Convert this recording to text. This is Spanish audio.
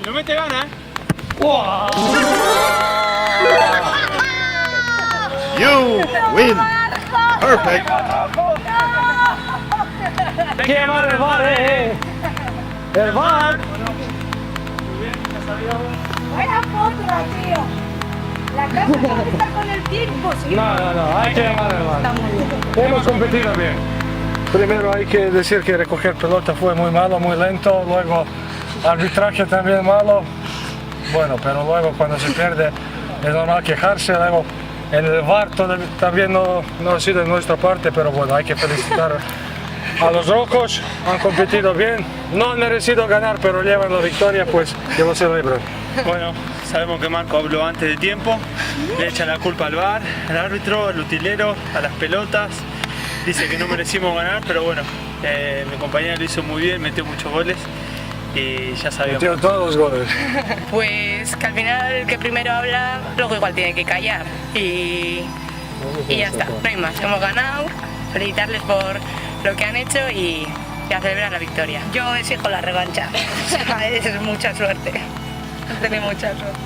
No mete gana, You win. Perfect. ¡Qué mal el VAR, ¡El VAR! Vaya potra, tío. La casa está con el tiempo, sí. No, hay que llamar al VAR. Está muy bien. Hemos competido bien. Primero hay que decir que recoger pelota fue muy malo, muy lento, luego arbitraje también malo. Bueno, pero luego cuando se pierde es normal quejarse, luego en el VAR también no ha sido de nuestra parte, pero bueno, hay que felicitar a los rojos, han competido bien, no han merecido ganar, pero llevan la victoria, pues que lo celebran. Bueno, sabemos que Marco habló antes de tiempo, le echa la culpa al VAR, al árbitro, al utilero, a las pelotas. Dice que no merecimos ganar, pero bueno, mi compañera lo hizo muy bien, metió muchos goles y ya sabíamos. Metió todos los goles. Pues que al final el que primero habla, luego igual tiene que callar y ya está, no hay más. Hemos ganado, felicitarles por lo que han hecho y a celebrar la victoria. Yo exijo la revancha. Es mucha suerte. Tengo mucha suerte.